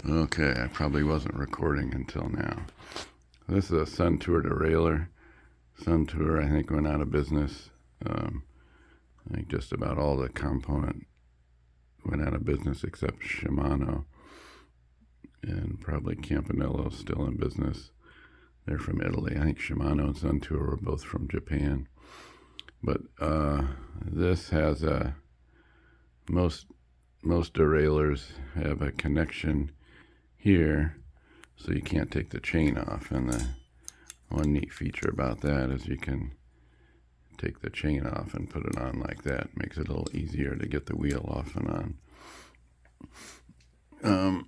Okay, I probably wasn't recording until now. This is a Sun Tour derailleur. Sun Tour, I think, went out of business. I think just about all the component went out of business except Shimano, and probably Campanello's still in business. They're from Italy. I think Shimano and Sun Tour were both from Japan. But this has most derailleurs have a connection here, so you can't take the chain off. And the one neat feature about that is you can take the chain off and put it on like that. It makes it a little easier to get the wheel off and on.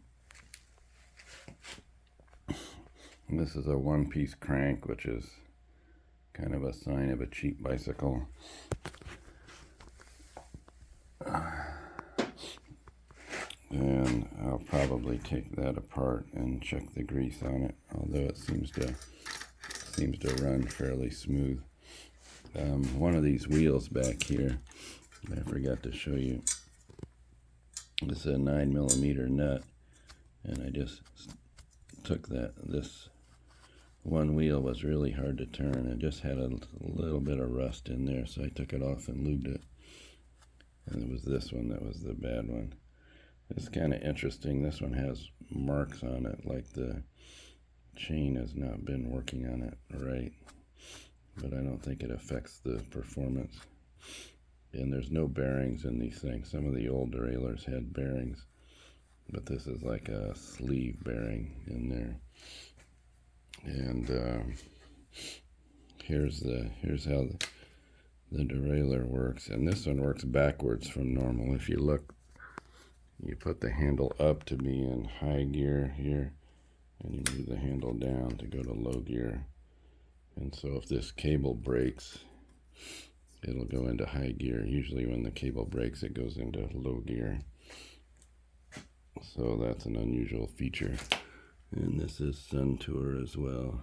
This is a one-piece crank, which is kind of a sign of a cheap bicycle. And I'll probably take that apart and check the grease on it, although it seems to run fairly smooth. One of these wheels back here, I forgot to show you. This is a 9mm nut, and I just took this one wheel was really hard to turn. It just had a little bit of rust in there, so I took it off and lubed it. And it was this one that was the bad one. It's kind of interesting. This one has marks on it, like the chain has not been working on it right. But I don't think it affects the performance. And there's no bearings in these things. Some of the old derailleurs had bearings, but this is like a sleeve bearing in there. And here's how the derailleur works. And this one works backwards from normal. If you look, you put the handle up to be in high gear here, and you move the handle down to go to low gear. And so if this cable breaks, it'll go into high gear. Usually when the cable breaks, it goes into low gear. So that's an unusual feature. And this is Sun Tour as well.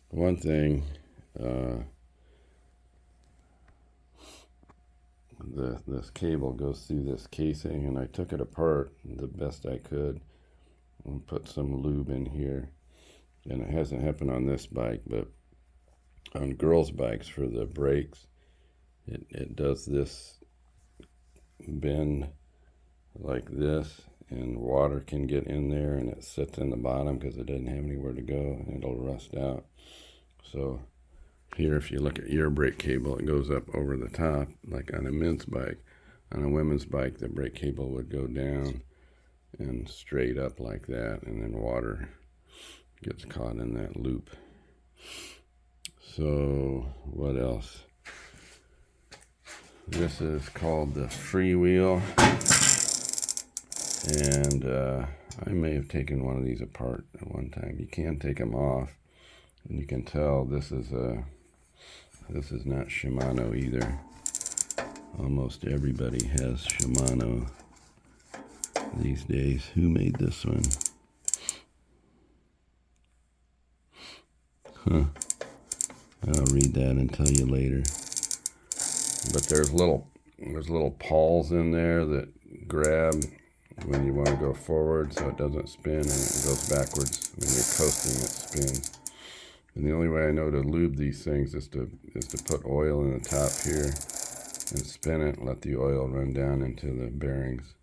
One thing, this cable goes through this casing, and I took it apart the best I could and put some lube in here. And it hasn't happened on this bike, but on girls' bikes for the brakes, it does this bend like this, and water can get in there, and it sits in the bottom because it doesn't have anywhere to go, and it'll rust out. So here, if you look at your brake cable, it goes up over the top like on a men's bike. On a women's bike, the brake cable would go down and straight up like that, and then water gets caught in that loop. So what else? This is called the freewheel, and I may have taken one of these apart at one time. You can take them off, and you can tell this is not Shimano either. Almost everybody has Shimano these days. Who made this one? I'll read that and tell you later. But there's little pawls in there that grab when you want to go forward, so it doesn't spin, and it goes backwards. When you're coasting, it spins. And the only way I know to lube these things is to put oil in the top here and spin it and let the oil run down into the bearings.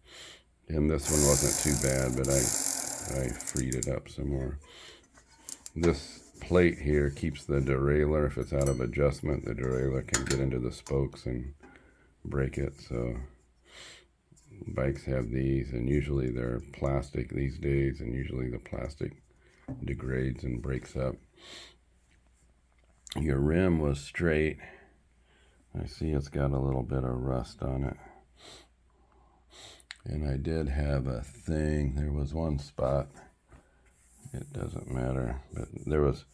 And this one wasn't too bad, but I freed it up some more. This plate here keeps the derailleur, if it's out of adjustment, the derailleur can get into the spokes and break it. So bikes have these, and usually they're plastic these days, and usually the plastic degrades and breaks up. Your rim was straight. I see it's got a little bit of rust on it. And I did have a thing, there was one spot, it doesn't matter, but there was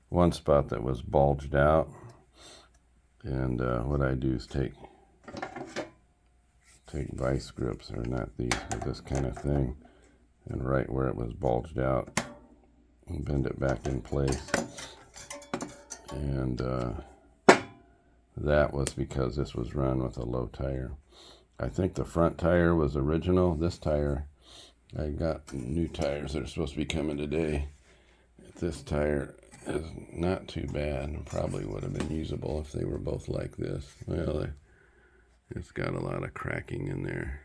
one spot that was bulged out. And what I do is take vice grips, or not these, but this kind of thing, and right where it was bulged out, and bend it back in place. And that was because this was run with a low tire. I think the front tire was original. This tire, I got new tires that are supposed to be coming today. This tire is not too bad. Probably would have been usable if they were both like this. Well, it's got a lot of cracking in there.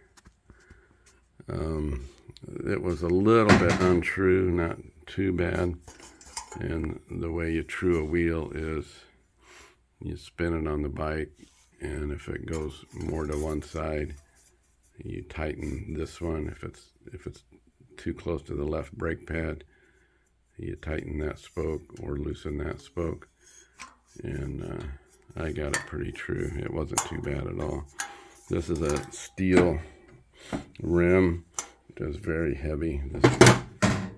It was a little bit untrue, not too bad. And the way you true a wheel is you spin it on the bike, and if it goes more to one side, you tighten this one. If it's too close to the left brake pad, you tighten that spoke or loosen that spoke. And I got it pretty true. It wasn't too bad at all. This is a steel rim. It is very heavy.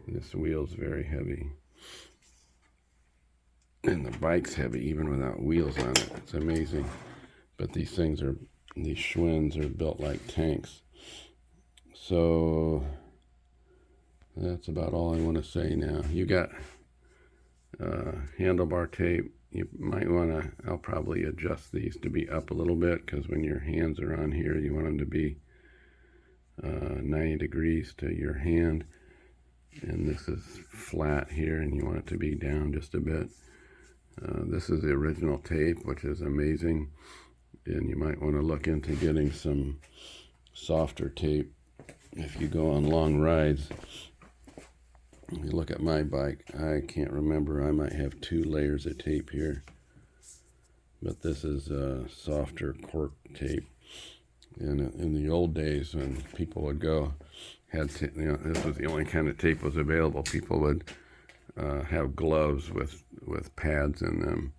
This wheel's very heavy. And the bike's heavy even without wheels on it. It's amazing. But these Schwinns are built like tanks. So that's about all I want to say now. You got handlebar tape. You might want to, I'll probably adjust these to be up a little bit, because when your hands are on here, you want them to be 90 degrees to your hand. And this is flat here, and you want it to be down just a bit. This is the original tape, which is amazing. And you might want to look into getting some softer tape if you go on long rides. If you look at my bike, I can't remember. I might have 2 layers of tape here. But this is softer cork tape. And in the old days, when people would go, this was the only kind of tape was available. People would have gloves with pads in them.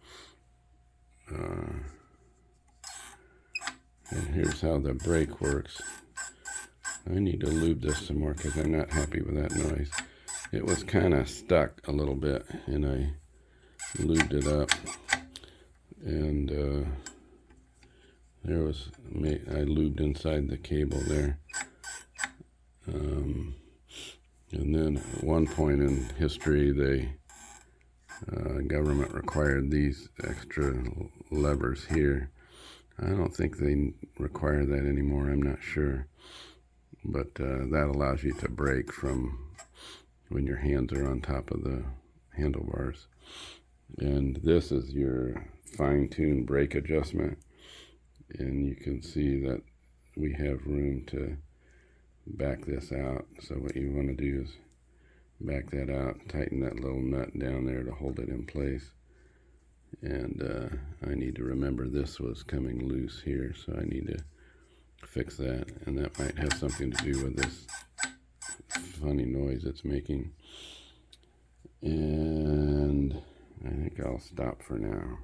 And here's how the brake works. I need to lube this some more because I'm not happy with that noise. It was kind of stuck a little bit, and I lubed it up. And I lubed inside the cable there. And then at one point in history, the government required these extra levers here. I don't think they require that anymore. I'm not sure. But that allows you to brake from when your hands are on top of the handlebars. And this is your fine-tuned brake adjustment. And you can see that we have room to back this out. So what you want to do is back that out, tighten that little nut down there to hold it in place. And I need to remember this was coming loose here, so I need to fix that. And that might have something to do with this funny noise it's making. And I think I'll stop for now.